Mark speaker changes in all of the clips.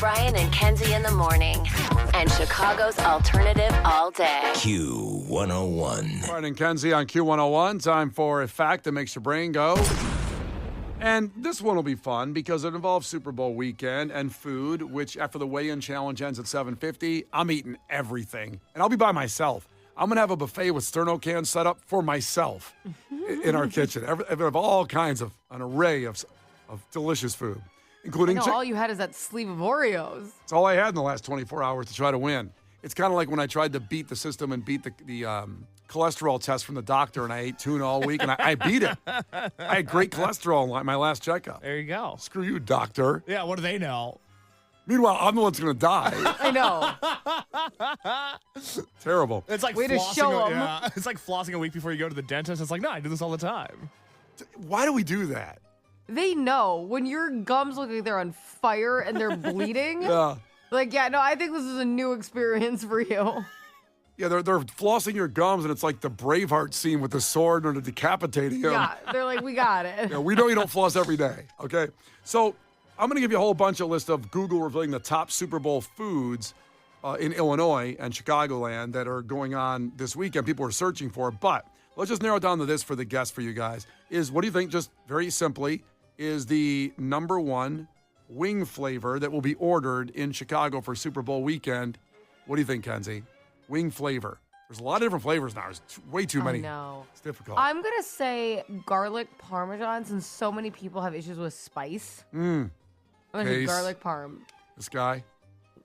Speaker 1: Brian and Kenzie in the morning. And Chicago's alternative all day.
Speaker 2: Q101.
Speaker 3: Brian and Kenzie on Q101. Time for a fact that makes your brain go. And this one will be fun because it involves Super Bowl weekend and food, which after the weigh-in challenge ends at 7:50, I'm eating everything. And I'll be by myself. I'm going to have a buffet with sterno cans set up for myself in our kitchen. Of all kinds of, an array of delicious food, including
Speaker 4: all you had is that sleeve of Oreos.
Speaker 3: It's all I had in the last 24 hours to try to win. It's kind of like when I tried to beat the system and beat the cholesterol test from the doctor, and I ate tuna all week, and I beat it. I had great cholesterol in my last checkup.
Speaker 5: There you go.
Speaker 3: Screw you, doctor.
Speaker 5: Yeah, what do they know?
Speaker 3: Meanwhile, I'm the one that's going to die.
Speaker 4: I know.
Speaker 3: Terrible.
Speaker 5: It's like
Speaker 4: Way to show 'em.
Speaker 5: Yeah, it's like flossing a week before you go to the dentist. It's like, no, I do this all the time.
Speaker 3: Why do we do that?
Speaker 4: They know when your gums look like they're on fire and they're bleeding.
Speaker 3: Yeah.
Speaker 4: Like, yeah, no, I think this is a new experience for you.
Speaker 3: Yeah, they're flossing your gums, and it's like the Braveheart scene with the sword or the decapitating him.
Speaker 4: Yeah, they're like, we got it.
Speaker 3: Yeah, we know you don't floss every day, okay? So I'm going to give you a whole bunch of list of Google revealing the top Super Bowl foods in Illinois and Chicagoland that are going on this weekend. People are searching for, but let's just narrow it down to this for the guests for you guys. What do you think, just very simply, is the number one wing flavor that will be ordered in Chicago for Super Bowl weekend? What do you think, Kenzie? Wing flavor. There's a lot of different flavors now. There's way too many.
Speaker 4: I know.
Speaker 3: It's difficult.
Speaker 4: I'm going to say garlic parmesan since so many people have issues with spice. I'm going to say
Speaker 3: Case.
Speaker 4: garlic parm.
Speaker 3: This guy.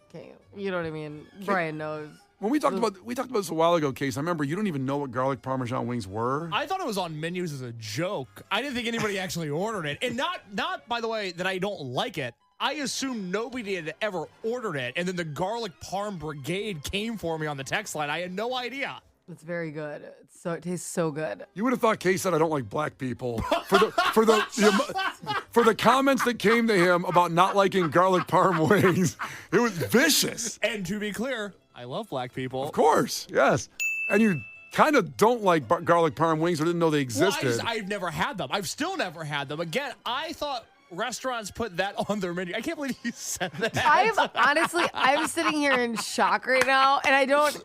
Speaker 4: Okay, you know what I mean? Brian knows.
Speaker 3: When we talked about this a while ago, Case, I remember you don't even know what garlic parmesan wings were.
Speaker 5: I thought it was on menus as a joke. I didn't think anybody actually ordered it. And not by the way, that I don't like it. I assumed nobody had ever ordered it. And then the garlic parm brigade came for me on the text line. I had no idea.
Speaker 4: It's very good. It tastes so good.
Speaker 3: You would have thought Case said I don't like black people for the comments that came to him about not liking garlic parm wings. It was vicious.
Speaker 5: And to be clear, I love black people.
Speaker 3: Of course, yes. And you kind of don't like garlic parm wings or didn't know they existed.
Speaker 5: Well, I've never had them. I've still never had them. Again, I thought restaurants put that on their menu. I can't believe you said that.
Speaker 4: I'm sitting here in shock right now, and I don't.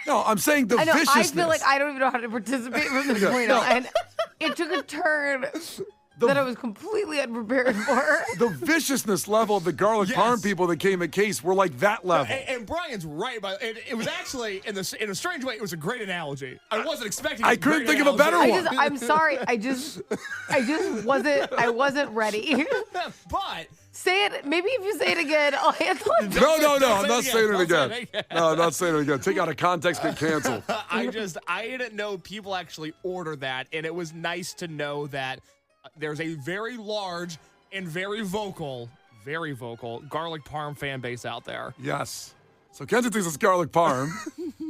Speaker 3: No, I'm saying the viciousness.
Speaker 4: I feel like I don't even know how to participate from this point on. And it took a turn that I was completely unprepared for.
Speaker 3: The viciousness level of the garlic parm people that came at Case were like that level.
Speaker 5: And Brian's right. It was actually, in a strange way, it was a great analogy. I wasn't expecting
Speaker 3: I couldn't think of a better one.
Speaker 4: I'm sorry. I just wasn't ready.
Speaker 5: But
Speaker 4: say it. Maybe if you say it again, I'll handle it.
Speaker 3: No. I'm not saying it again. No, I'm not saying it again. Take out of context, get canceled.
Speaker 5: I didn't know people actually order that, and it was nice to know that there's a very large and very vocal garlic parm fan base out there.
Speaker 3: Yes. So Kenzie thinks it's garlic parm.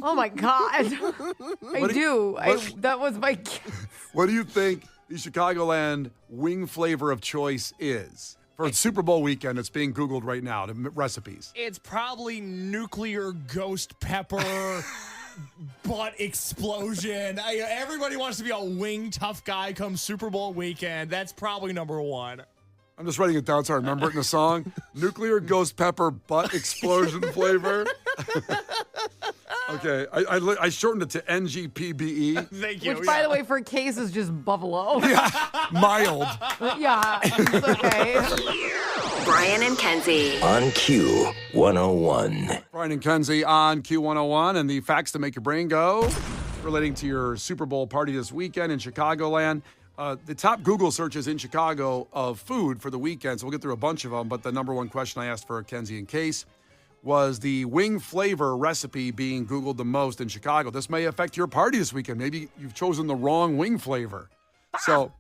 Speaker 4: Oh my God. That was my guess.
Speaker 3: What do you think the Chicagoland wing flavor of choice is? For Super Bowl weekend, it's being Googled right now, the recipes.
Speaker 5: It's probably nuclear ghost pepper, butt explosion. Everybody wants to be a wing tough guy come Super Bowl weekend. That's probably number one.
Speaker 3: I'm just writing it down so I remember it in the song. Nuclear ghost pepper butt explosion flavor. Okay, I shortened it to NGPBE.
Speaker 5: Thank you.
Speaker 4: Which, by the way, for Case is just buffalo.
Speaker 3: Yeah, mild.
Speaker 4: Yeah, it's okay.
Speaker 1: Brian and Kenzie.
Speaker 2: On Q101.
Speaker 3: Brian and Kenzie on Q101, and the facts to make your brain go relating to your Super Bowl party this weekend in Chicagoland. The top Google searches in Chicago of food for the weekend, so we'll get through a bunch of them, but the number one question I asked for Kenzie and Case was the wing flavor recipe being Googled the most in Chicago. This may affect your party this weekend. Maybe you've chosen the wrong wing flavor. So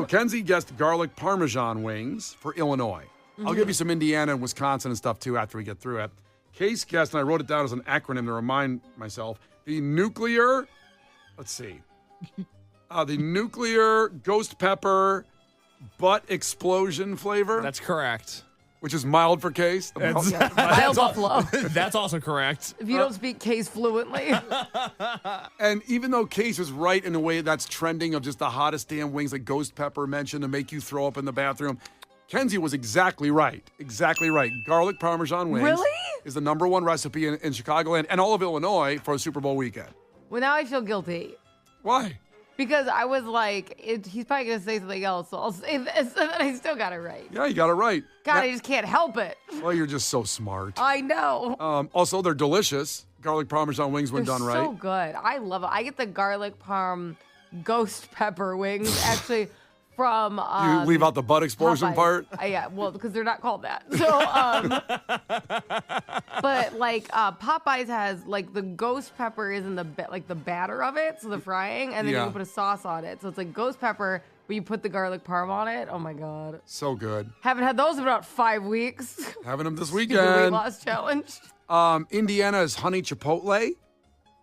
Speaker 3: Kenzie guessed garlic parmesan wings for Illinois. I'll give you some Indiana and Wisconsin and stuff, too, after we get through it. Case guessed, and I wrote it down as an acronym to remind myself, the nuclear ghost pepper butt explosion flavor.
Speaker 5: That's correct.
Speaker 3: Which is mild for Case.
Speaker 4: Mild buffalo.
Speaker 5: That's also correct.
Speaker 4: If you don't speak Case fluently.
Speaker 3: And even though Case is right in a way that's trending of just the hottest damn wings like ghost pepper mentioned to make you throw up in the bathroom, Kenzie was exactly right. Exactly right. Garlic Parmesan wings
Speaker 4: Really?
Speaker 3: is the number one recipe in Chicagoland and all of Illinois for a Super Bowl weekend.
Speaker 4: Well, now I feel guilty.
Speaker 3: Why?
Speaker 4: Because I was like, he's probably going to say something else, so I'll say this, and then I still got it right.
Speaker 3: Yeah, you got it right.
Speaker 4: God, I just can't help it.
Speaker 3: Well, you're just so smart.
Speaker 4: I know.
Speaker 3: Also, they're delicious. Garlic Parmesan wings when
Speaker 4: They're
Speaker 3: done
Speaker 4: so
Speaker 3: right.
Speaker 4: good. I love it. I get the garlic parm ghost pepper wings, actually, from...
Speaker 3: You leave out the butt explosion
Speaker 4: Popeyes.
Speaker 3: part?
Speaker 4: Yeah, well, because they're not called that. So, but like Popeyes has like the ghost pepper is in the like the batter of it, so the frying, and then you
Speaker 3: Yeah.
Speaker 4: can put a sauce on it. So it's like ghost pepper, but you put the garlic parm on it. Oh my god,
Speaker 3: So good.
Speaker 4: haven't had those in about 5 weeks.
Speaker 3: Having them this
Speaker 4: Stupid weight
Speaker 3: weekend.
Speaker 4: loss challenge.
Speaker 3: Indiana is honey chipotle.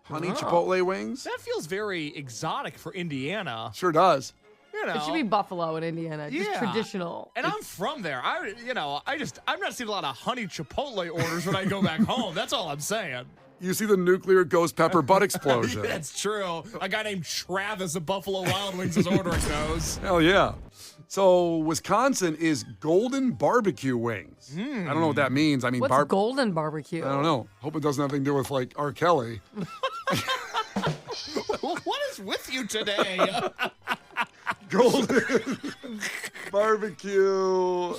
Speaker 3: Honey chipotle wings.
Speaker 5: That feels very exotic for Indiana.
Speaker 3: Sure does.
Speaker 5: You know,
Speaker 4: It should be Buffalo in Indiana, just
Speaker 5: Yeah.
Speaker 4: traditional.
Speaker 5: And I'm from there. I'm not seeing a lot of honey Chipotle orders when I go back home. That's all I'm saying.
Speaker 3: You see the nuclear ghost pepper butt explosion.
Speaker 5: That's true. A guy named Travis at Buffalo Wild Wings is ordering those.
Speaker 3: Hell yeah. So Wisconsin is golden barbecue wings. I don't know what that means. I mean,
Speaker 4: What's golden barbecue?
Speaker 3: I don't know. Hope it doesn't have anything to do with like R. Kelly.
Speaker 5: What is with you today?
Speaker 3: Golden barbecue.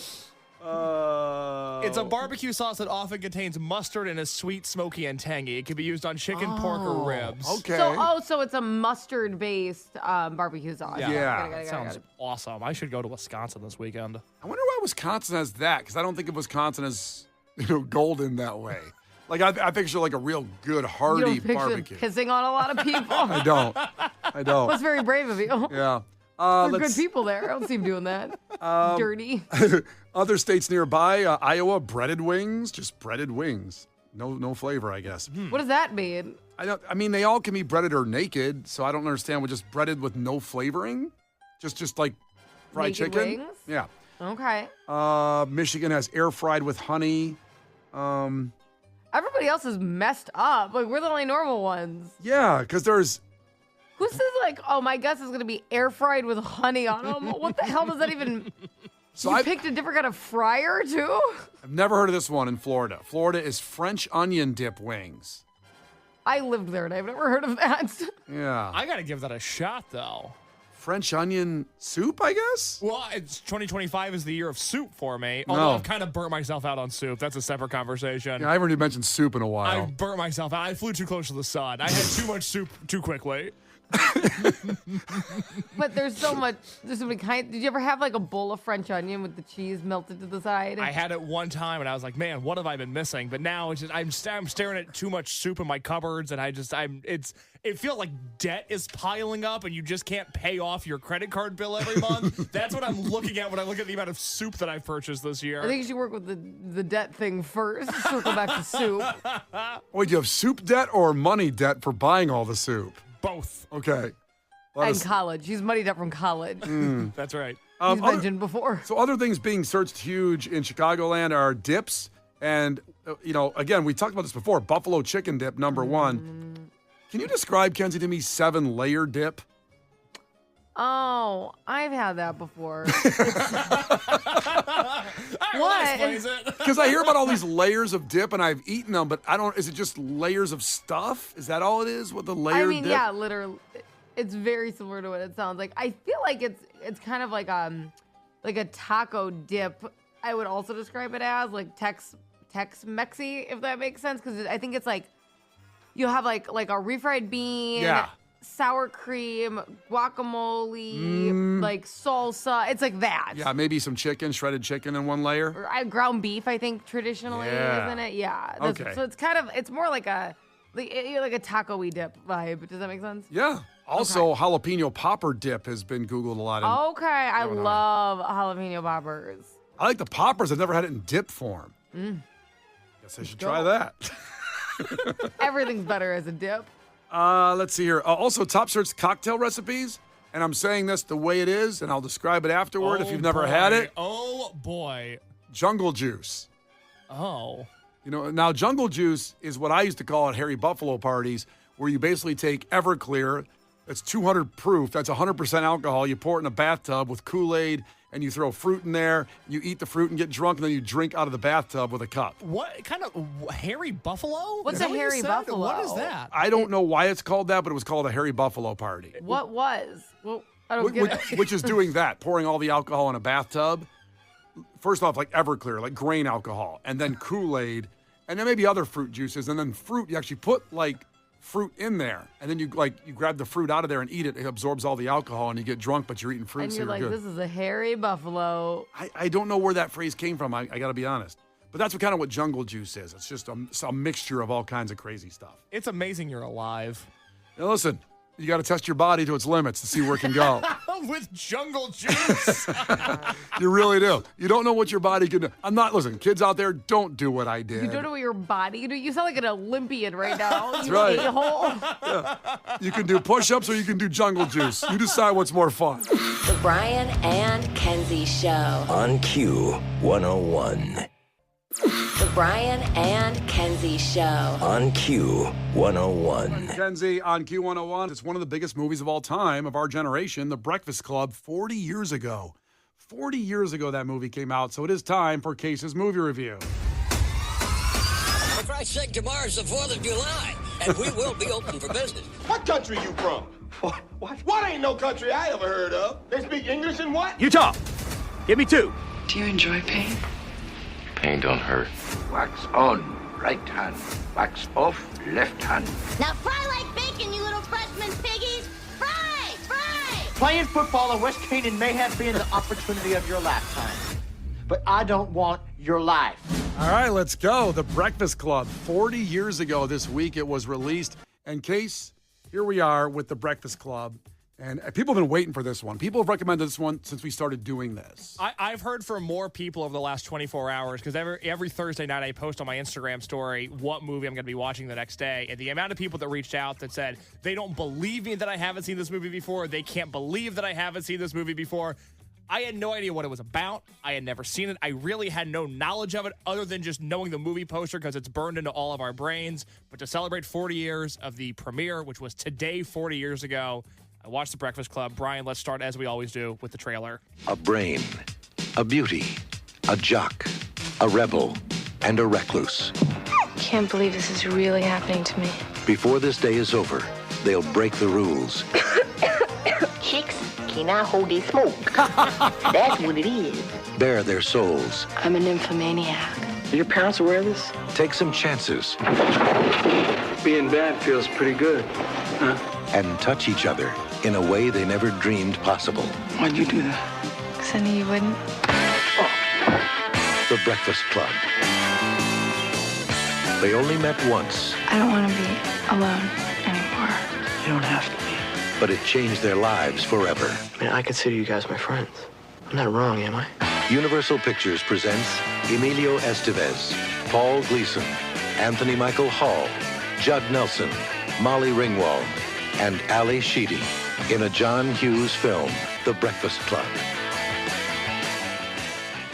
Speaker 5: It's a barbecue sauce that often contains mustard and is sweet, smoky, and tangy. It can be used on chicken, pork, or ribs.
Speaker 3: Okay.
Speaker 4: So it's a mustard-based barbecue sauce.
Speaker 3: Yeah.
Speaker 4: Got it.
Speaker 5: Sounds awesome. I should go to Wisconsin this weekend.
Speaker 3: I wonder why Wisconsin has that, because I don't think of Wisconsin as golden that way. Like I picture like a real good
Speaker 4: You
Speaker 3: hearty
Speaker 4: don't picture
Speaker 3: barbecue.
Speaker 4: pissing on a lot of people.
Speaker 3: I don't.
Speaker 4: That's very brave of you.
Speaker 3: Yeah.
Speaker 4: There are good
Speaker 3: let's-
Speaker 4: people there. I don't see him doing that. Dirty.
Speaker 3: Other states nearby, Iowa, breaded wings, just breaded wings. No flavor, I guess.
Speaker 4: What does that mean?
Speaker 3: I mean, they all can be breaded or naked, so I don't understand what just breaded with no flavoring. Just like fried
Speaker 4: Naked
Speaker 3: chicken.
Speaker 4: wings?
Speaker 3: Yeah.
Speaker 4: Okay.
Speaker 3: Michigan has air fried with honey.
Speaker 4: Everybody else is messed up. Like, we're the only normal ones.
Speaker 3: Yeah, because there's
Speaker 4: Who says, like, oh, my guess is going to be air fried with honey on them? What the hell does that even...
Speaker 3: so
Speaker 4: You
Speaker 3: I
Speaker 4: picked a different kind of fryer, too?
Speaker 3: I've never heard of this one in Florida. Florida is French onion dip wings.
Speaker 4: I lived there, and I've never heard of that.
Speaker 3: Yeah.
Speaker 5: I got to give that a shot, though.
Speaker 3: French onion soup, I guess?
Speaker 5: Well, it's 2025 is the year of soup for me. Although
Speaker 3: No.
Speaker 5: I've kind of burnt myself out on soup. That's a separate conversation.
Speaker 3: Yeah, I haven't even mentioned soup in a while.
Speaker 5: I burnt myself out. I flew too close to the sun. I had too much soup too quickly.
Speaker 4: But there's so many kinds. Did you ever have, like, a bowl of French onion with the cheese melted to the side?
Speaker 5: I had it one time, and I was like, "Man, what have I been missing?" But now it's just I'm staring at too much soup in my cupboards, and it feels like debt is piling up, and you just can't pay off your credit card bill every month. That's what I'm looking at when I look at the amount of soup that I've purchased this year.
Speaker 4: I think you should work with the debt thing first. Circle back to soup.
Speaker 3: Wait, do you have soup debt or money debt for buying all the soup?
Speaker 5: Both.
Speaker 3: Okay. Let
Speaker 4: And
Speaker 3: us-
Speaker 4: college. He's moneyed up from college.
Speaker 5: That's right.
Speaker 4: He's
Speaker 3: other-
Speaker 4: mentioned before.
Speaker 3: So other things being searched huge in Chicagoland are dips. And, again, we talked about this before. Buffalo chicken dip, number one. Can you describe, Kenzie, to me 7-layer dip?
Speaker 4: Oh, I've had that before.
Speaker 5: What? Explains it.
Speaker 3: Because I hear about all these layers of dip and I've eaten them, but is it just layers of stuff? Is that all it is with the layered
Speaker 4: I mean,
Speaker 3: dip?
Speaker 4: yeah, literally. It's very similar to what it sounds like. I feel like it's kind of like a taco dip. I would also describe it as like Tex-Mexy, if that makes sense, because I think it's like you have like a refried bean,
Speaker 3: Yeah.
Speaker 4: sour cream, guacamole, like salsa. It's like that.
Speaker 3: Yeah, maybe some chicken, shredded chicken in one layer.
Speaker 4: Or ground beef, I think traditionally,
Speaker 3: Yeah.
Speaker 4: isn't it? Yeah.
Speaker 3: Okay.
Speaker 4: So it's more like a taco-y dip vibe. Does that make sense?
Speaker 3: Yeah. Also, jalapeno popper dip has been Googled a lot.
Speaker 4: Okay, I love jalapeno poppers.
Speaker 3: I like the poppers. I've never had it in dip form. Guess I should try that.
Speaker 4: Everything's better as a dip.
Speaker 3: Let's see here. Also, top search cocktail recipes. And I'm saying this the way it is, and I'll describe it afterward if you've never had it.
Speaker 5: Oh, boy.
Speaker 3: Jungle juice.
Speaker 5: Oh.
Speaker 3: Now jungle juice is what I used to call at Harry Buffalo parties, where you basically take Everclear, It's 200 proof. That's 100% alcohol. You pour it in a bathtub with Kool-Aid, and you throw fruit in there. You eat the fruit and get drunk, and then you drink out of the bathtub with a cup.
Speaker 5: What kind of hairy buffalo?
Speaker 4: What's
Speaker 5: Is
Speaker 4: a
Speaker 5: that what you
Speaker 4: hairy
Speaker 5: said?
Speaker 4: buffalo?
Speaker 5: What is that?
Speaker 3: I don't know why it's called that, but it was called a hairy buffalo party.
Speaker 4: What was? Well, I don't get it.
Speaker 3: Which is doing that, pouring all the alcohol in a bathtub. First off, like Everclear, like grain alcohol, and then Kool-Aid, and then maybe other fruit juices, and then fruit. You actually put like fruit in there, and then you grab the fruit out of there and eat it. It absorbs all the alcohol, and you get drunk, but you're eating fruit.
Speaker 4: And
Speaker 3: so
Speaker 4: you're like,
Speaker 3: good.
Speaker 4: this is a hairy buffalo.
Speaker 3: I don't know where that phrase came from. I got to be honest. But that's what jungle juice is. It's just a mixture of all kinds of crazy stuff.
Speaker 5: It's amazing you're alive.
Speaker 3: Now listen, you got to test your body to its limits to see where it can go.
Speaker 5: With jungle juice.
Speaker 3: You really do. You don't know what your body can do. Listen, kids out there, don't do what I did.
Speaker 4: You don't know what your body. You sound like an Olympian right now.
Speaker 3: That's
Speaker 4: you
Speaker 3: right.
Speaker 4: a-hole.
Speaker 3: You can do push-ups or you can do jungle juice. You decide what's more fun.
Speaker 1: The Brian and Kenzie Show.
Speaker 2: On Q101.
Speaker 1: The Brian and Kenzie Show.
Speaker 2: On Q101.
Speaker 3: Kenzie on Q101. It's one of the biggest movies of all time, of our generation, The Breakfast Club, 40 years ago. 40 years ago that movie came out, so it is time for Case's movie review.
Speaker 6: For Christ's sake, tomorrow's the 4th of July, and we will be open for business.
Speaker 7: What country you from? What ain't no country I ever heard of? They speak English and what?
Speaker 8: Utah. Give me 2.
Speaker 9: Do you enjoy pain?
Speaker 10: Pain don't hurt.
Speaker 11: Wax on, right hand. Wax off, left hand.
Speaker 12: Now fry like bacon, you little freshman piggies. Fry! Fry!
Speaker 8: Playing football in West Canaan may have been the opportunity of your lifetime, but I don't want your life.
Speaker 3: All right, let's go. The Breakfast Club. 40 years ago this week it was released. And Case, here we are with The Breakfast Club. And people have been waiting for this one. People have recommended this one since we started doing this.
Speaker 5: I've heard from more people over the last 24 hours because every Thursday night I post on my Instagram story what movie I'm going to be watching the next day. And the amount of people that reached out that said they don't believe me that I haven't seen this movie before. They can't believe that I haven't seen this movie before. I had no idea what it was about. I had never seen it. I really had no knowledge of it other than just knowing the movie poster because it's burned into all of our brains. But to celebrate 40 years of the premiere, which was today 40 years ago, I watched The Breakfast Club. Brian, let's start as we always do with the trailer.
Speaker 10: A brain, a beauty, a jock, a rebel, and a recluse.
Speaker 9: Can't believe this is really happening to me.
Speaker 10: Before this day is over, they'll break the rules.
Speaker 12: Chicks, can I hold this smoke? That's what it is.
Speaker 10: Bare their souls.
Speaker 9: I'm a nymphomaniac.
Speaker 8: Are your parents aware of this?
Speaker 10: Take some chances.
Speaker 11: Being bad feels pretty good, huh?
Speaker 10: And touch each other in a way they never dreamed possible.
Speaker 11: Why'd you do that?
Speaker 9: Because I knew you wouldn't.
Speaker 10: The Breakfast Club. They only met once,
Speaker 9: I don't want to be alone anymore.
Speaker 8: You don't have to be.
Speaker 10: but it changed their lives forever.
Speaker 8: I mean, I consider you guys my friends. I'm not wrong, am I?
Speaker 10: Universal Pictures presents Emilio Estevez, Paul Gleason, Anthony Michael Hall, Judd Nelson, Molly Ringwald, and Ali Sheedy in a John Hughes film, The Breakfast Club.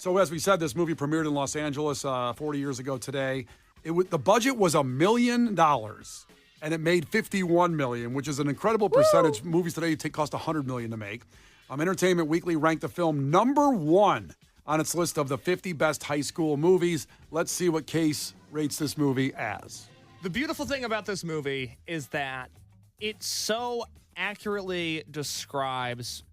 Speaker 3: So as we said, this movie premiered in Los Angeles 40 years ago today. The budget was $1 million, and it made $51 million, which is an incredible percentage. Movies today cost $100 million to make. Entertainment Weekly ranked the film #1 on its list of the 50 best high school movies. Let's see what Case rates this movie as.
Speaker 5: The beautiful thing about this movie is that it so accurately describes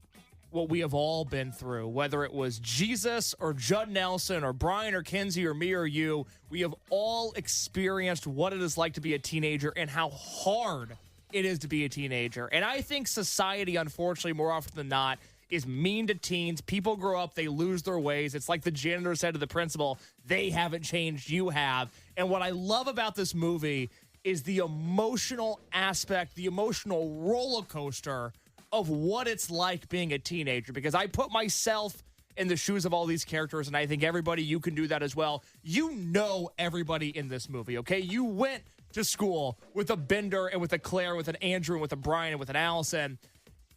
Speaker 5: what we have all been through, whether it was Jesus or Judd Nelson or Brian or Kenzie or me or you. We have all experienced what it is like to be a teenager and how hard it is to be a teenager. And I think society, unfortunately, more often than not, is mean to teens. People grow up, they lose their ways. It's like the janitor said to the principal, they haven't changed, you have. And what I love about this movie is the emotional aspect, the emotional roller coaster of what it's like being a teenager. Because I put myself in the shoes of all these characters, and I think everybody, you can do that as well. You know everybody in this movie, okay? You went to school with a Bender and with a Claire, with an Andrew, and with a Brian, and with an Allison.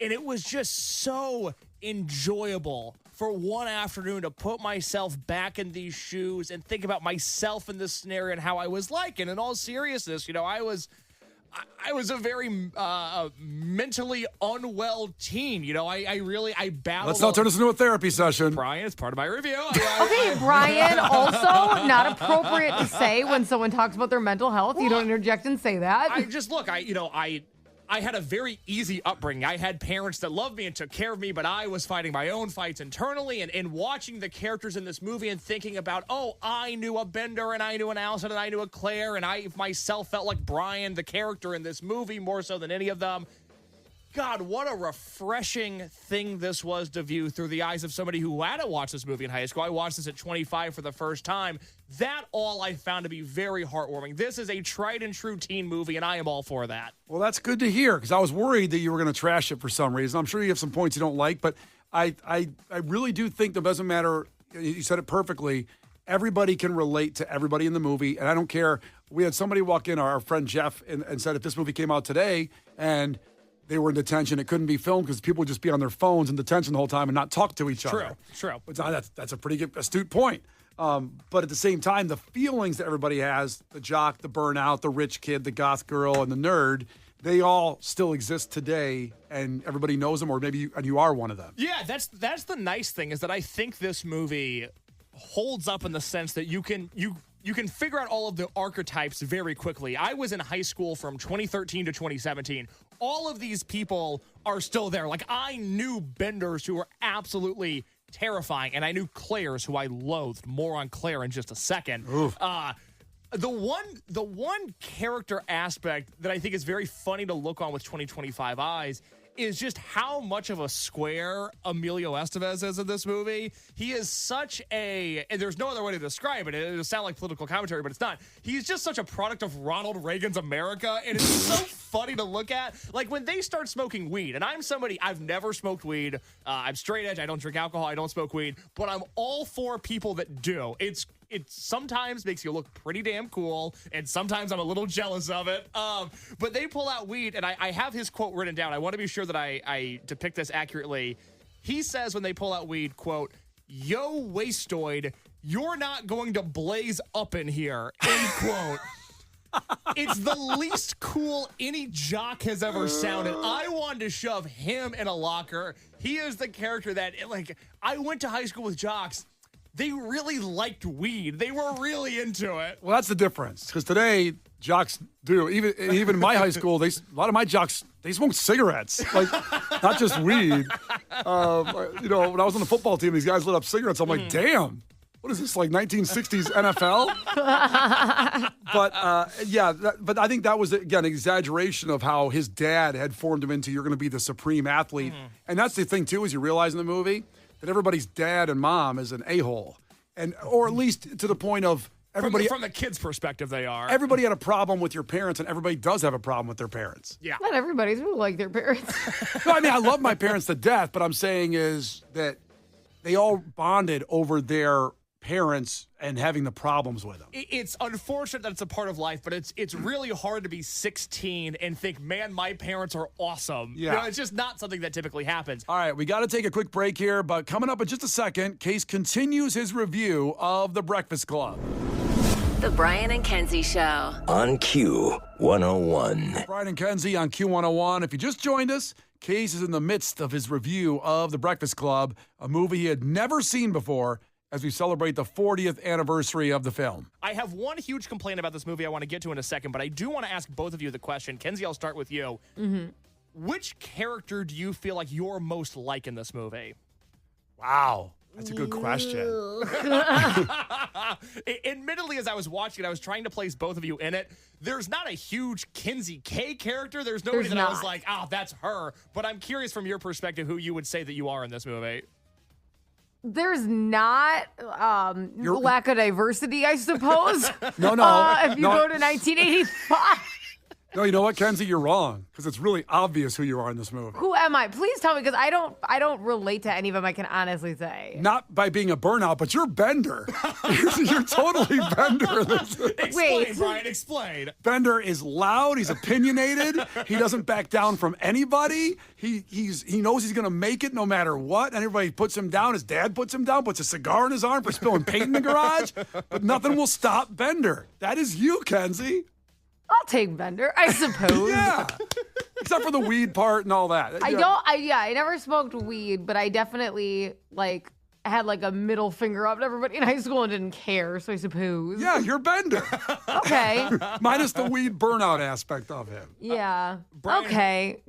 Speaker 5: And it was just so enjoyable for one afternoon to put myself back in these shoes and think about myself in this scenario and how I was like. And in all seriousness, you know, I was I was a very mentally unwell teen. You know, I battled.
Speaker 3: Let's not turn this into a therapy session.
Speaker 5: Brian, it's part of my review.
Speaker 4: Okay, Brian, also not appropriate to say when someone talks about their mental health. You don't interject and say that.
Speaker 5: I had a very easy upbringing. I had parents that loved me and took care of me, but I was fighting my own fights internally and watching the characters in this movie and thinking about, I knew a Bender and I knew an Allison and I knew a Claire and I myself felt like Brian, the character in this movie, more so than any of them. God, what a refreshing thing this was to view through the eyes of somebody who hadn't watched this movie in high school. I watched this at 25 for the first time. That all I found to be very heartwarming. This is a tried and true teen movie, and I am all for that.
Speaker 3: Well, that's good to hear, because I was worried that you were going to trash it for some reason. I'm sure you have some points you don't like, but I really do think that doesn't matter. You said it perfectly. Everybody can relate to everybody in the movie, and I don't care. We had somebody walk in, our friend Jeff, and said if this movie came out today and they were in detention, it couldn't be filmed because people would just be on their phones in detention the whole time and not talk to each other.
Speaker 5: True.
Speaker 3: But that's a pretty good, astute point. But at the same time, the feelings that everybody has, the jock, the burnout, the rich kid, the goth girl, and the nerd, they all still exist today, and everybody knows them, or maybe you are one of them.
Speaker 5: Yeah, that's the nice thing, is that I think this movie holds up in the sense that you can figure out all of the archetypes very quickly. I was in high school from 2013 to 2017. All of these people are still there. Like, I knew Benders who were absolutely terrifying, and I knew Claire's who I loathed. More on Claire in just a second. The one character aspect that I think is very funny to look on with 2025 eyes is just how much of a square Emilio Estevez is in this movie. He is such and there's no other way to describe it. It'll sound like political commentary, but it's not. He's just such a product of Ronald Reagan's America, and it's so funny to look at. Like, when they start smoking weed, and I'm somebody, I've never smoked weed. I'm straight edge. I don't drink alcohol. I don't smoke weed, but I'm all for people that do. It sometimes makes you look pretty damn cool, and sometimes I'm a little jealous of it. But they pull out weed, and I have his quote written down. I want to be sure that I depict this accurately. He says when they pull out weed, quote, "Yo, wastoid, you're not going to blaze up in here," end quote. It's the least cool any jock has ever sounded. I wanted to shove him in a locker. He is the character that, like, I went to high school with jocks. They really liked weed. They were really into it.
Speaker 3: Well, that's the difference, because today jocks do. Even in my high school, a lot of my jocks, they smoked cigarettes, like not just weed. When I was on the football team, these guys lit up cigarettes. I'm like, damn, what is this, like 1960s NFL? But I think that was, again, an exaggeration of how his dad had formed him into, you're going to be the supreme athlete. And that's the thing, too, is you realize in the movie that everybody's dad and mom is an a-hole. Or at least to the point of everybody.
Speaker 5: From the kid's perspective, they are.
Speaker 3: Everybody had a problem with your parents, and everybody does have a problem with their parents.
Speaker 5: Yeah.
Speaker 4: Not everybody's who like their parents.
Speaker 3: No, I mean, I love my parents to death, but I'm saying is that they all bonded over their parents and having the problems with them.
Speaker 5: It's unfortunate that it's a part of life, but it's really hard to be 16 and think, man, my parents are awesome.
Speaker 3: Yeah.
Speaker 5: You know, it's just not something that typically happens.
Speaker 3: All right, we got to take a quick break here, but coming up in just a second, Case continues his review of The Breakfast Club.
Speaker 1: The Brian and Kenzie Show.
Speaker 2: On Q101.
Speaker 3: Brian and Kenzie on Q101. If you just joined us, Case is in the midst of his review of The Breakfast Club, a movie he had never seen before, as we celebrate the 40th anniversary of the film.
Speaker 5: I have one huge complaint about this movie I want to get to in a second, but I do want to ask both of you the question. Kenzie, I'll start with you.
Speaker 4: Mm-hmm.
Speaker 5: Which character do you feel like you're most like in this movie?
Speaker 3: Wow. That's a good question.
Speaker 5: Admittedly, as I was watching it, I was trying to place both of you in it. There's not a huge Kenzie K character. There's nobody I was like, that's her. But I'm curious from your perspective who you would say that you are in this movie.
Speaker 4: There's not lack of diversity, I suppose.
Speaker 3: No.
Speaker 4: If you go to 1985.
Speaker 3: No, you know what, Kenzie? You're wrong, because it's really obvious who you are in this movie.
Speaker 4: Who am I? Please tell me, because I don't relate to any of them, I can honestly say.
Speaker 3: Not by being a burnout, but you're Bender. You're totally Bender in this.
Speaker 5: Explain, Brian, explain.
Speaker 3: Bender is loud. He's opinionated. He doesn't back down from anybody. He knows he's going to make it no matter what, and everybody puts him down. His dad puts him down, puts a cigar in his arm for spilling paint in the garage, but nothing will stop Bender. That is you, Kenzie.
Speaker 4: I'll take Bender, I suppose.
Speaker 3: Yeah. Except for the weed part and all that.
Speaker 4: I never smoked weed, but I definitely had like a middle finger up to everybody in high school and didn't care, so I suppose.
Speaker 3: Yeah, you're Bender.
Speaker 4: Okay.
Speaker 3: Minus the weed burnout aspect of him.
Speaker 4: Yeah.
Speaker 5: Brian,
Speaker 4: okay.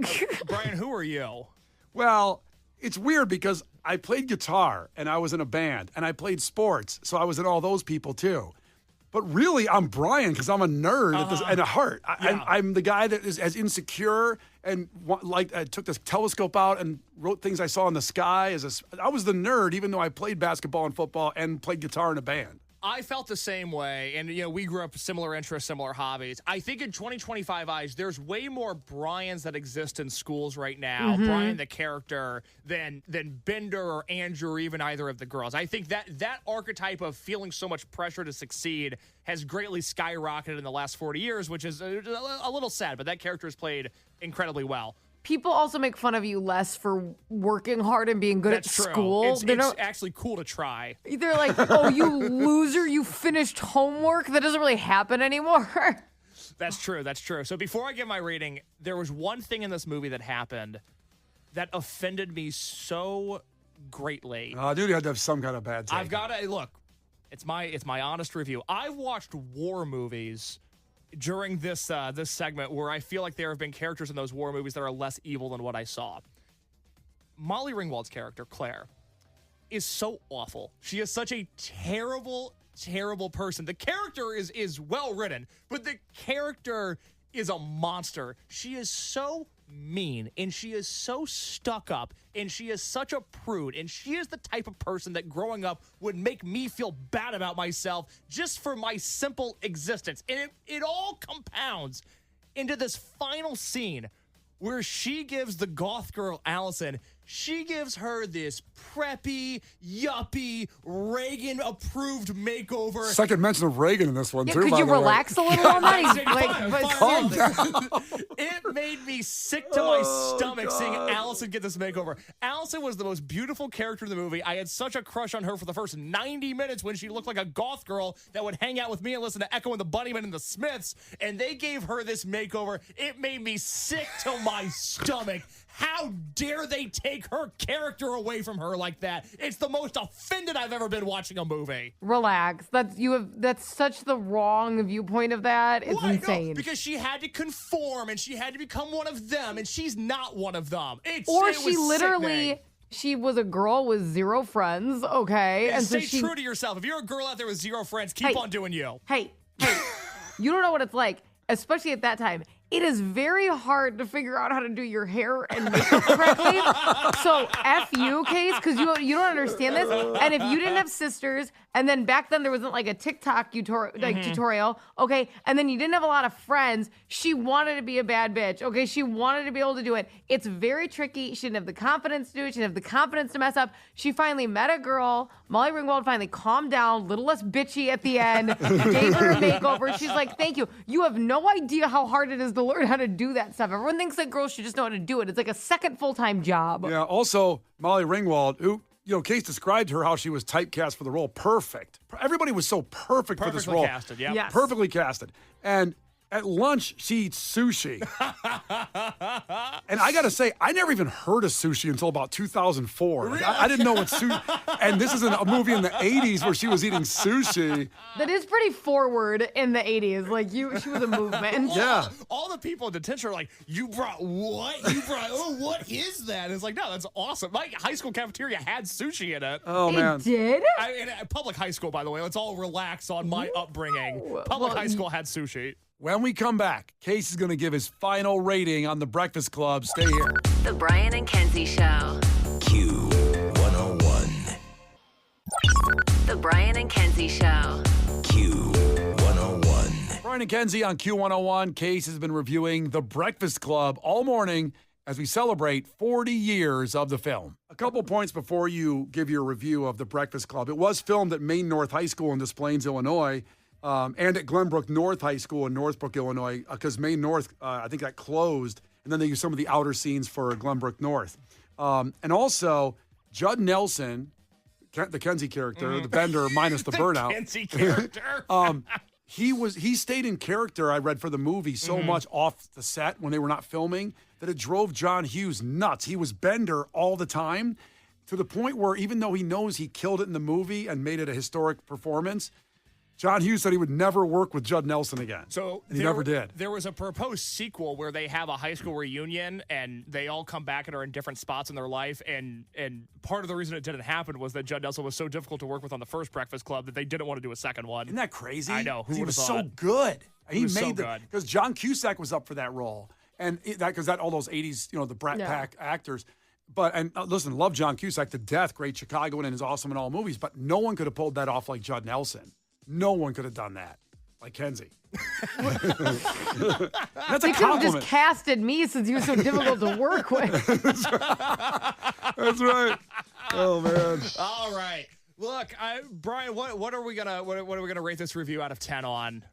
Speaker 5: Brian, who are you?
Speaker 3: Well, it's weird because I played guitar and I was in a band and I played sports, so I was in all those people too. But really, I'm Brian because I'm a nerd at heart. I'm the guy that is as insecure and took this telescope out and wrote things I saw in the sky. I was the nerd, even though I played basketball and football and played guitar in a band.
Speaker 5: I felt the same way, and we grew up similar interests, similar hobbies. I think in 2025 eyes, there's way more Brians that exist in schools right now.
Speaker 4: Mm-hmm.
Speaker 5: Brian the character than Bender or Andrew or even either of the girls. I think that archetype of feeling so much pressure to succeed has greatly skyrocketed in the last 40 years, which is a little sad. But that character is played incredibly well.
Speaker 4: People also make fun of you less for working hard and being good at school.
Speaker 5: It's actually cool to try.
Speaker 4: They're like, oh, you loser, you finished homework? That doesn't really happen anymore.
Speaker 5: That's true. So before I give my rating, there was one thing in this movie that happened that offended me so greatly.
Speaker 3: Dude, you had to have some kind of bad take.
Speaker 5: I've got to, look, it's my honest review. I've watched war movies during this segment where I feel like there have been characters in those war movies that are less evil than what I saw. Molly Ringwald's character, Claire, is so awful. She is such a terrible, terrible person. The character is well written, but the character is a monster. She is so mean, and she is so stuck up, and she is such a prude, and she is the type of person that growing up would make me feel bad about myself just for my simple existence. And it all compounds into this final scene where she gives the goth girl Allison, she gives her this preppy, yuppie, Reagan-approved makeover.
Speaker 3: Second mention of Reagan in this one, too,
Speaker 4: could you relax a little on that?
Speaker 5: It made me sick to my stomach seeing Allison get this makeover. Allison was the most beautiful character in the movie. I had such a crush on her for the first 90 minutes when she looked like a goth girl that would hang out with me and listen to Echo and the Bunnymen and the Smiths, and they gave her this makeover. It made me sick to my stomach. How dare they take her character away from her like that? It's the most offended I've ever been watching a movie.
Speaker 4: Relax. That's such the wrong viewpoint of that. It's insane.
Speaker 5: No, because she had to conform and she had to become one of them, and she's not one of them.
Speaker 4: She was a girl with zero friends, okay?
Speaker 5: And stay true to yourself. If you're a girl out there with zero friends, keep on doing you.
Speaker 4: Hey, you don't know what it's like, especially at that time. It is very hard to figure out how to do your hair and makeup correctly. So F you, Case, because you don't understand this. And if you didn't have sisters, and then back then there wasn't like a TikTok tutorial, okay, and then you didn't have a lot of friends, she wanted to be a bad bitch, okay? She wanted to be able to do it. It's very tricky. She didn't have the confidence to do it. She didn't have the confidence to mess up. She finally met a girl. Molly Ringwald finally calmed down, a little less bitchy at the end, gave her a makeover. She's like, thank you. You have no idea how hard it is to learn how to do that stuff. Everyone thinks that girls should just know how to do it. It's like a second full-time job.
Speaker 3: Yeah, also, Molly Ringwald, who, Case described her how she was typecast for the role. Perfect. Everybody was so perfect for this role.
Speaker 5: Casted, yeah.
Speaker 4: Yes.
Speaker 3: Perfectly casted. And at lunch, she eats sushi. And I got to say, I never even heard of sushi until about 2004. Like, I didn't know what sushi... And this is a movie in the 80s where she was eating sushi.
Speaker 4: That is pretty forward in the 80s. Like, she was a movement.
Speaker 3: Yeah.
Speaker 5: All the people in detention are like, you brought what? What is that? And it's like, no, that's awesome. My high school cafeteria had sushi in it.
Speaker 3: Oh, man.
Speaker 4: It did?
Speaker 5: Public high school, by the way. Let's all relax on my upbringing. Public high school had sushi.
Speaker 3: When we come back, Case is going to give his final rating on The Breakfast Club. Stay here.
Speaker 1: The Brian and Kenzie Show.
Speaker 2: Q101.
Speaker 1: The Brian and Kenzie Show.
Speaker 2: Q101.
Speaker 3: Brian and Kenzie on Q101. Case has been reviewing The Breakfast Club all morning as we celebrate 40 years of the film. A couple points before you give your review of The Breakfast Club. It was filmed at Maine North High School in Des Plaines, Illinois. And at Glenbrook North High School in Northbrook, Illinois, because Maine North, I think that closed, and then they used some of the outer scenes for Glenbrook North. And also, Judd Nelson, the Kenzie character, the Bender minus the burnout.
Speaker 5: Kenzie character.
Speaker 3: he stayed in character, I read, for the movie so much off the set when they were not filming that it drove John Hughes nuts. He was Bender all the time to the point where even though he knows he killed it in the movie and made it a historic performance, John Hughes said he would never work with Judd Nelson again.
Speaker 5: So
Speaker 3: and he never did.
Speaker 5: There was a proposed sequel where they have a high school reunion and they all come back and are in different spots in their life. And part of the reason it didn't happen was that Judd Nelson was so difficult to work with on the first Breakfast Club that they didn't want to do a second one.
Speaker 3: Isn't that crazy?
Speaker 5: I know. Who
Speaker 3: he was
Speaker 5: would've
Speaker 3: so
Speaker 5: thought?
Speaker 3: good.
Speaker 5: He was so good.
Speaker 3: Because John Cusack was up for that role, and because all those '80s, the Brat Pack actors. But listen, love John Cusack to death. Great Chicagoan and is awesome in all movies. But no one could have pulled that off like Judd Nelson. No one could have done that like Kenzie. That's a
Speaker 4: They could have
Speaker 3: compliment.
Speaker 4: just casted me since he was so difficult to work with.
Speaker 3: That's right. Oh man.
Speaker 5: All right. Look, Brian, what are we gonna rate this review out of 10 on?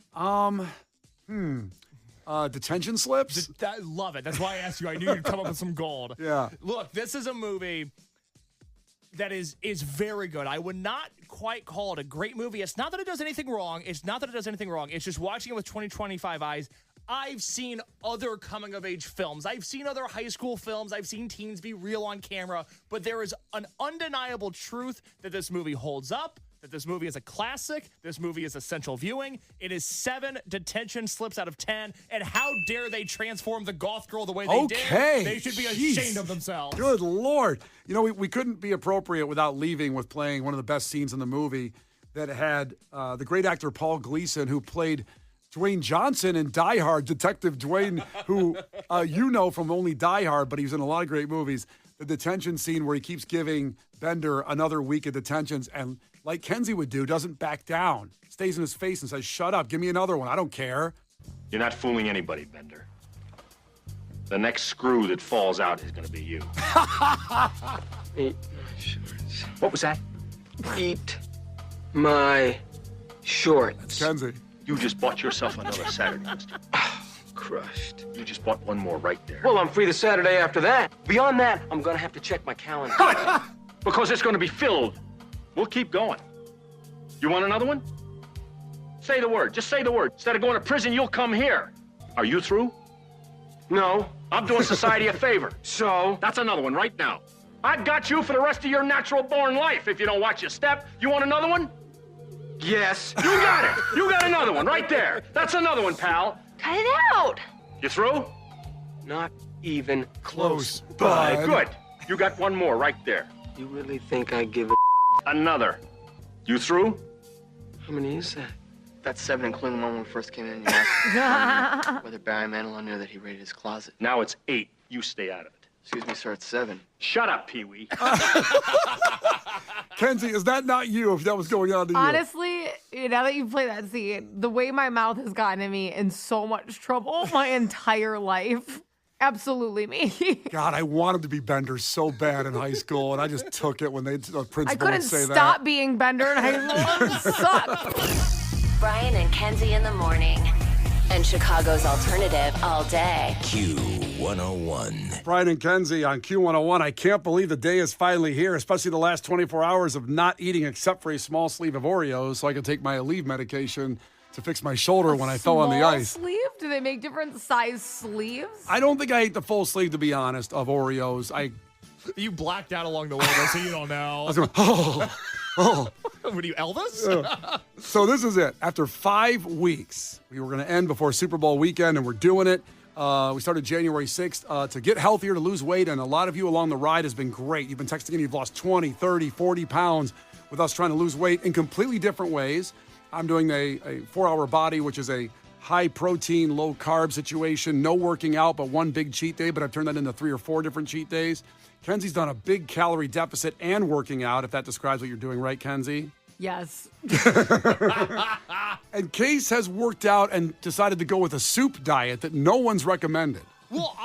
Speaker 3: Detention slips.
Speaker 5: I love it. That's why I asked you. I knew you'd come up with some gold.
Speaker 3: Yeah.
Speaker 5: Look, this is a movie that is very good. I would not quite call it a great movie. It's not that it does anything wrong. It's just watching it with 2025 eyes. I've seen other coming-of-age films. I've seen other high school films. I've seen teens be real on camera. But there is an undeniable truth that this movie holds up, that this movie is a classic. This movie is essential viewing. It is 7 detention slips out of 10. And how dare they transform the goth girl the way they did? They should be ashamed of themselves.
Speaker 3: Good Lord. We couldn't be appropriate without leaving with playing one of the best scenes in the movie that had the great actor Paul Gleason, who played Dwayne Johnson in Die Hard, Detective Dwayne, who from only Die Hard, but he was in a lot of great movies. The detention scene where he keeps giving Bender another week of detentions and, like Kenzie would do, doesn't back down, stays in his face and says, "Shut up, give me another one. I don't care."
Speaker 13: You're not fooling anybody, Bender. The next screw that falls out is going to be you.
Speaker 14: Eat my shorts.
Speaker 13: What was that?
Speaker 14: Eat my shorts.
Speaker 3: That's Kenzie.
Speaker 13: You just bought yourself another Saturday, mister.
Speaker 14: Crushed.
Speaker 13: You just bought one more right there.
Speaker 14: Well, I'm free the Saturday after that. Beyond that, I'm gonna have to check my calendar.
Speaker 13: Good! Because it's going to be filled. We'll keep going. You want another one? Say the word. Just say the word. Instead of going to prison, you'll come here. Are you through?
Speaker 14: No.
Speaker 13: I'm doing society a favor.
Speaker 14: So?
Speaker 13: That's another one right now. I've got you for the rest of your natural-born life if you don't watch your step. You want another one?
Speaker 14: Yes.
Speaker 13: You got it. You got another one right there. That's another one, pal.
Speaker 12: Cut it out.
Speaker 13: You through?
Speaker 14: Not even close.
Speaker 3: bud.
Speaker 13: Good. You got one more right there.
Speaker 14: You really think I give a
Speaker 13: Another. You through?
Speaker 14: How many is that?
Speaker 15: That's 7, including the one when we first came in. You asked whether Barry Manilow knew that he raided his closet.
Speaker 13: Now it's 8. You stay out of it.
Speaker 15: Excuse me, sir, it's 7.
Speaker 13: Shut up, Pee-wee.
Speaker 3: Kenzie, is that not you if that was going on to you?
Speaker 4: Honestly, now that you play that scene, the way my mouth has gotten me in so much trouble my entire life. Absolutely me.
Speaker 3: God, I wanted to be Bender so bad in high school, and I just took it when the principal
Speaker 4: I couldn't
Speaker 3: would say
Speaker 4: stop being Bender in high school. It sucked.
Speaker 1: Brian and Kenzie in the morning. And Chicago's alternative all day.
Speaker 2: Q101.
Speaker 3: Brian and Kenzie on Q101. I can't believe the day is finally here, especially the last 24 hours of not eating except for a small sleeve of Oreos so I can take my Aleve medication to fix my shoulder when I fell on the ice.
Speaker 4: Sleeve? Do they make different size sleeves?
Speaker 3: I don't think I ate the full sleeve, to be honest, of Oreos.
Speaker 5: You blacked out along the way, though, so you don't know.
Speaker 3: I was going, oh.
Speaker 5: What are you, Elvis?
Speaker 3: So this is it. After 5 weeks, we were going to end before Super Bowl weekend, and we're doing it. We started January 6th to get healthier, to lose weight, and a lot of you along the ride has been great. You've been texting in, you've lost 20, 30, 40 pounds with us trying to lose weight in completely different ways. I'm doing a 4-hour body, which is a high-protein, low-carb situation, no working out, but one big cheat day, but I've turned that into 3 or 4 different cheat days. Kenzie's done a big calorie deficit and working out, if that describes what you're doing, right, Kenzie?
Speaker 4: Yes.
Speaker 3: And Case has worked out and decided to go with a soup diet that no one's recommended.
Speaker 5: Well,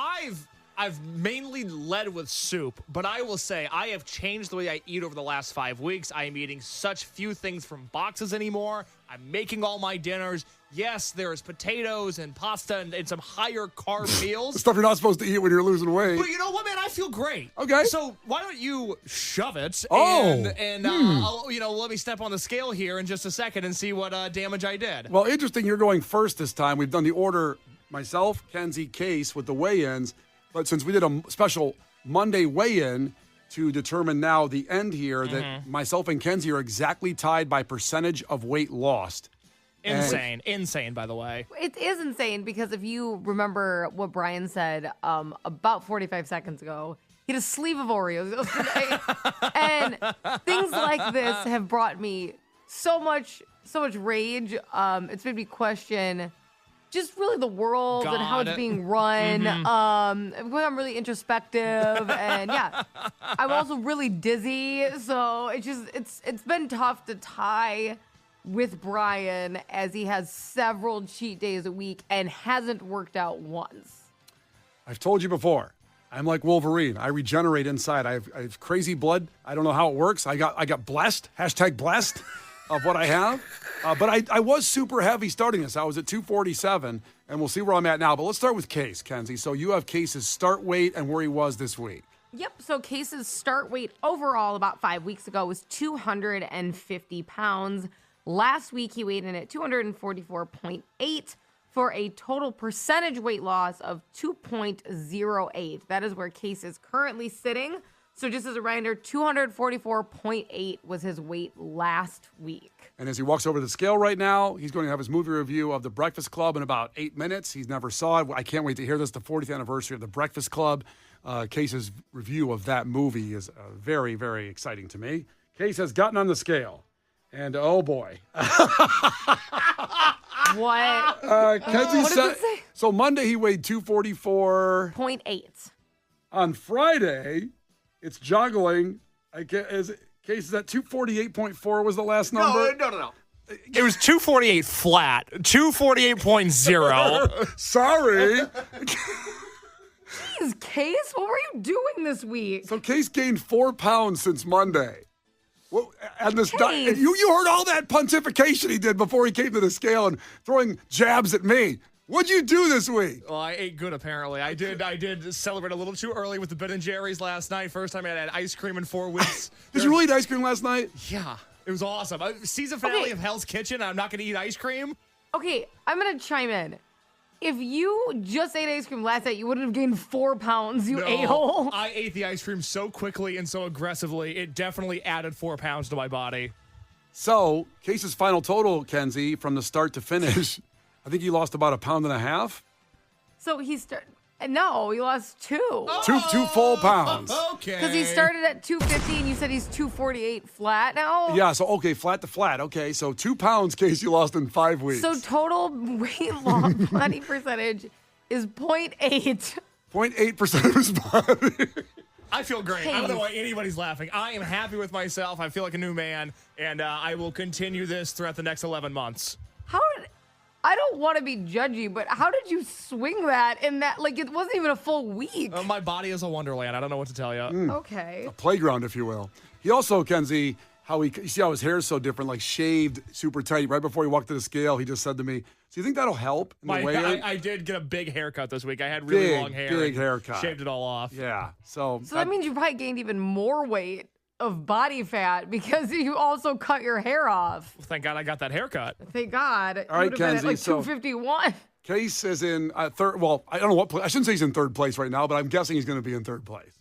Speaker 5: I've mainly led with soup, but I will say I have changed the way I eat over the last 5 weeks. I am eating such few things from boxes anymore. I'm making all my dinners. Yes, there is potatoes and pasta and some higher carb meals.
Speaker 3: The stuff you're not supposed to eat when you're losing weight.
Speaker 5: But you know what, man? I feel great.
Speaker 3: Okay.
Speaker 5: So why don't you shove it?
Speaker 3: Oh.
Speaker 5: And I'll, let me step on the scale here in just a second and see what damage I did.
Speaker 3: Well, interesting. You're going first this time. We've done the order myself, Kenzie, Case with the weigh-ins. But since we did a special Monday weigh-in to determine now the end here, that myself and Kenzie are exactly tied by percentage of weight lost.
Speaker 5: Insane, by the way.
Speaker 4: It is insane because if you remember what Brian said about 45 seconds ago, he had a sleeve of Oreos yesterday. And things like this have brought me so much rage. It's made me question just really the world and how it's being run. I'm really introspective, and yeah, I'm also really dizzy. So it's been tough to tie with Brian as he has several cheat days a week and hasn't worked out once.
Speaker 3: I've told you before, I'm like Wolverine. I regenerate inside. I have crazy blood. I don't know how it works. I got blessed, #blessed of what I have. But I was super heavy starting this. I was at 247, and we'll see where I'm at now. But let's start with Case, Kenzie. So you have Case's start weight and where he was this week.
Speaker 4: Yep. So Case's start weight overall about 5 weeks ago was 250 pounds. Last week, he weighed in at 244.8 for a total percentage weight loss of 2.08. That is where Case is currently sitting. So just as a reminder, 244.8 was his weight last week.
Speaker 3: And as he walks over to the scale right now, he's going to have his movie review of The Breakfast Club in about 8 minutes. He's never saw it. I can't wait to hear this, the 40th anniversary of The Breakfast Club. Case's review of that movie is very, very exciting to me. Case has gotten on the scale. And oh boy.
Speaker 4: What?
Speaker 3: Kenzie
Speaker 4: what does it say?
Speaker 3: So Monday he weighed 244.8. On Friday, it's juggling. Case is at 248.4 was the last number?
Speaker 5: No. It was 248 flat. 248.0.
Speaker 3: Sorry.
Speaker 4: Jeez, Case, what were you doing this week?
Speaker 3: So Case gained 4 pounds since Monday. Well, and this
Speaker 4: Case.
Speaker 3: you heard all that pontification he did before he came to the scale and throwing jabs at me. What'd you do this week?
Speaker 5: Well, I ate good, apparently. I did celebrate a little too early with the Ben & Jerry's last night. First time I had ice cream in 4 weeks.
Speaker 3: Did you really eat ice cream last night?
Speaker 5: Yeah, it was awesome. Season finale of Hell's Kitchen. I'm not going to eat ice cream.
Speaker 4: Okay, I'm going to chime in. If you just ate ice cream last night, you wouldn't have gained 4 pounds, you a-hole.
Speaker 5: I ate the ice cream so quickly and so aggressively, it definitely added 4 pounds to my body.
Speaker 3: So, Case's final total, Kenzie, from the start to finish, I think he lost about 1.5 pounds.
Speaker 4: So he lost 2.
Speaker 3: Two full pounds.
Speaker 5: Okay.
Speaker 4: Because he started at 250 and you said he's 248 flat now?
Speaker 3: Yeah, so okay, flat to flat. Okay, so 2 pounds, Case, you lost in 5 weeks.
Speaker 4: So total weight loss body percentage is 0.8.
Speaker 3: 0.8% of his body.
Speaker 5: I feel great.
Speaker 4: Case.
Speaker 5: I don't know why anybody's laughing. I am happy with myself. I feel like a new man, and I will continue this throughout the next 11 months.
Speaker 4: I don't want to be judgy, but how did you swing that in that? Like, it wasn't even a full week.
Speaker 5: My body is a wonderland. I don't know what to tell you.
Speaker 4: Okay.
Speaker 3: A playground, if you will. He also, Kenzie, you see how his hair is so different, like shaved super tight. Right before he walked to the scale, he just said to me, "So you think that'll help in the weigh-in?"
Speaker 5: I did get a big haircut this week. I had really long hair.
Speaker 3: Big haircut.
Speaker 5: Shaved it all off.
Speaker 3: Yeah. So
Speaker 4: that means you probably gained even more weight of body fat because you also cut your hair off.
Speaker 5: Well, thank God I got that haircut.
Speaker 4: Thank God.
Speaker 3: All right, Kenzie.
Speaker 4: Like 251.
Speaker 3: Case is in third. Well, I don't know what place. I shouldn't say he's in third place right now, but I'm guessing he's going to be in third place.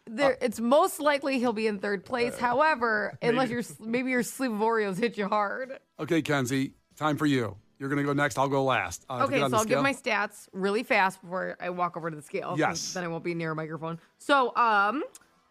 Speaker 4: It's most likely he'll be in third place. However, unless maybe your sleeve of Oreos hit you hard.
Speaker 3: Okay, Kenzie, time for you. You're going to go next. I'll go last.
Speaker 4: Okay, so I'll give my stats really fast before I walk over to the scale.
Speaker 3: Yes.
Speaker 4: Then I won't be near a microphone. So,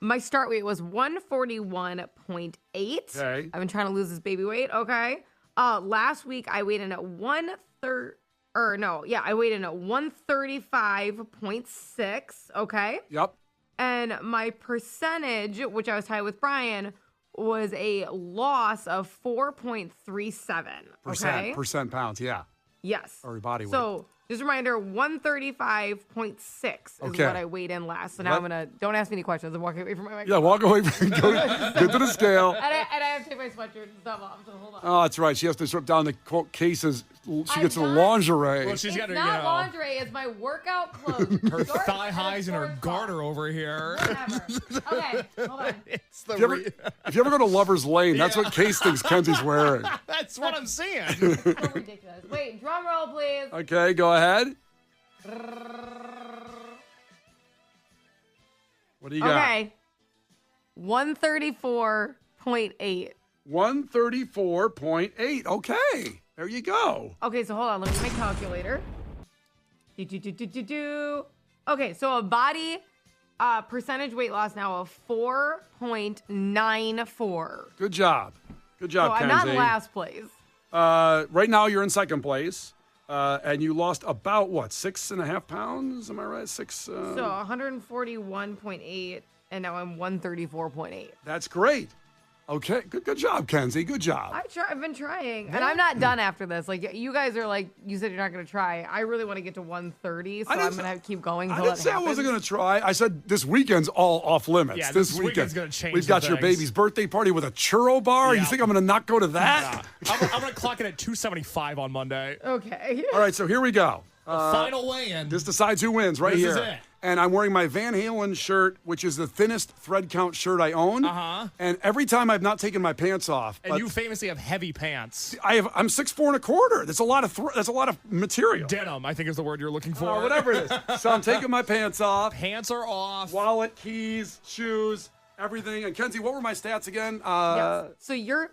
Speaker 4: my start weight was 141.8.
Speaker 3: Okay.
Speaker 4: I've been trying to lose this baby weight. Okay. Last week I weighed in at 135.6. Okay.
Speaker 3: Yep.
Speaker 4: And my percentage, which I was tied with Brian, was a loss of 4.37. Okay.
Speaker 3: Percent pounds. Yeah.
Speaker 4: Yes.
Speaker 3: Or your body weight.
Speaker 4: So, just a reminder, 135.6 is
Speaker 3: Okay.
Speaker 4: what I weighed in last. So now I'm going to, don't ask me any questions. I'm walking away from my microphone.
Speaker 3: Yeah, walk away. Get to the scale.
Speaker 4: And I have to take my sweatshirt and stuff off, so hold on.
Speaker 3: Oh, that's right. She has to strip down the quote cases. She gets to the lingerie.
Speaker 5: Well, she's got her,
Speaker 4: Not lingerie, it's my workout clothes.
Speaker 5: her thigh highs and her garter over here.
Speaker 4: Whatever. Okay, hold on.
Speaker 5: It's the
Speaker 3: If you ever go to Lover's Lane, that's what Case thinks Kenzie's wearing.
Speaker 5: That's what I'm saying.
Speaker 4: So ridiculous. Wait, drum roll, please.
Speaker 3: Okay, go ahead. What do you got?
Speaker 4: Okay. 134.8.
Speaker 3: 134.8. Okay. There you go.
Speaker 4: Okay, so hold on. Let me get my calculator. Okay, so a body percentage weight loss now of 4.94.
Speaker 3: Good job. Good job,
Speaker 4: So I'm
Speaker 3: Kenzie.
Speaker 4: not in last place.
Speaker 3: Right now, you're in second place. And you lost about, what, 6.5 pounds? Am I right?
Speaker 4: So 141.8, and now I'm 134.8.
Speaker 3: That's great. Okay, good job, Kenzie. Good job.
Speaker 4: I've been trying, and I'm not done after this. Like, you guys are like, you said you're not going to try. I really want to get to 130, so I'm going to keep going
Speaker 3: I
Speaker 4: until
Speaker 3: didn't
Speaker 4: it
Speaker 3: say
Speaker 4: happens.
Speaker 3: I wasn't going to try. I said this weekend's all off limits.
Speaker 5: Yeah,
Speaker 3: this
Speaker 5: weekend's gonna change
Speaker 3: We've got
Speaker 5: the
Speaker 3: your
Speaker 5: things.
Speaker 3: baby's birthday party with a churro bar.
Speaker 5: Yeah.
Speaker 3: You think I'm going to not go to that?
Speaker 5: Nah. I'm going to clock it at 275 on Monday.
Speaker 4: Okay.
Speaker 3: All right, so here we go.
Speaker 5: Final weigh-in.
Speaker 3: This decides who wins right
Speaker 5: This
Speaker 3: here.
Speaker 5: is it.
Speaker 3: And I'm wearing my Van Halen shirt, which is the thinnest thread count shirt I own.
Speaker 5: Uh-huh.
Speaker 3: And every time I've not taken my pants off.
Speaker 5: And you famously have heavy pants.
Speaker 3: I'm 6'4.25". That's a lot of that's a lot of material.
Speaker 5: Denim, I think is the word you're looking for.
Speaker 3: Oh, whatever it is. So I'm taking my pants off.
Speaker 5: Pants are off.
Speaker 3: Wallet, keys, shoes, everything. And Kenzie, what were my stats again?
Speaker 4: Yes. So your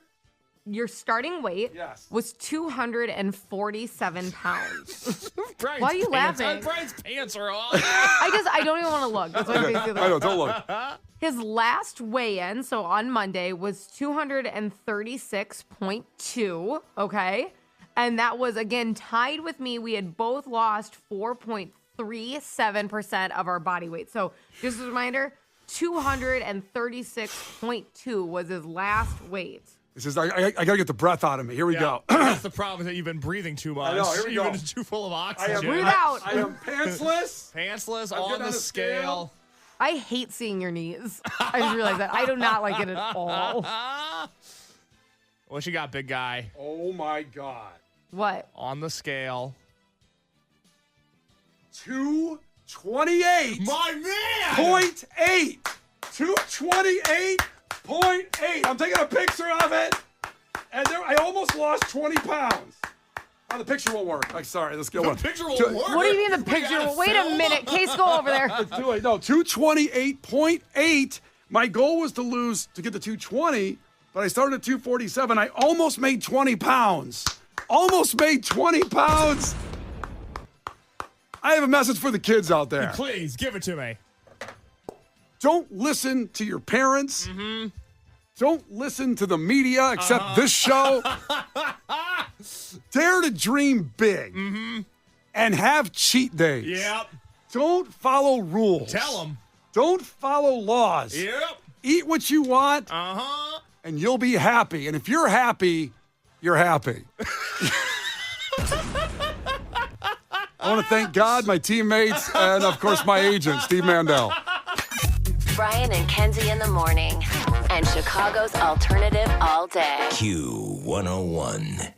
Speaker 4: starting weight
Speaker 3: Yes.
Speaker 4: was 247 pounds.
Speaker 5: Brian's
Speaker 4: Why are you
Speaker 5: pants,
Speaker 4: laughing?
Speaker 5: Brian's pants are off.
Speaker 4: I don't even want to look. That's why I'm basically
Speaker 3: I know, don't look.
Speaker 4: His last weigh-in, so on Monday, was 236.2, okay? And that was, again, tied with me. We had both lost 4.37% of our body weight. So just as a reminder, 236.2 was his last weight.
Speaker 3: This is I got to get the breath out of me. Here we go.
Speaker 5: That's the problem is that you've been breathing too much.
Speaker 3: I know, here we
Speaker 5: You've
Speaker 3: go.
Speaker 5: been too full of oxygen.
Speaker 4: Breathe out.
Speaker 3: I am pantsless.
Speaker 5: Pantsless
Speaker 3: I'm
Speaker 5: on
Speaker 3: getting
Speaker 5: the
Speaker 3: on a
Speaker 5: scale.
Speaker 4: I hate seeing your knees. I just realized that. I do not like it at all.
Speaker 5: What you got, big guy?
Speaker 3: Oh my God.
Speaker 4: What?
Speaker 5: On the scale.
Speaker 3: 228.
Speaker 5: My man!
Speaker 3: 0.8. 228.8. I'm taking a picture of it. And I almost lost 20 pounds. Oh, the picture won't work. I'm sorry. Let's get one.
Speaker 5: The picture will work.
Speaker 4: What do you mean the picture? Wait a minute. Case, go over there.
Speaker 3: No, 228.8. My goal was to get to 220, but I started at 247. I almost made 20 pounds. Almost made 20 pounds. I have a message for the kids out there.
Speaker 5: Please, give it to me.
Speaker 3: Don't listen to your parents.
Speaker 5: Mm-hmm.
Speaker 3: Don't listen to the media except this show. Dare to dream big and have cheat days.
Speaker 5: Yep.
Speaker 3: Don't follow rules.
Speaker 5: Tell them.
Speaker 3: Don't follow laws.
Speaker 5: Yep.
Speaker 3: Eat what you want, and you'll be happy. And if you're happy, you're happy. I want to thank God, my teammates, and of course my agent, Steve Mandel.
Speaker 1: Brian and Kenzie in the morning. And Chicago's alternative all day.
Speaker 2: Q101.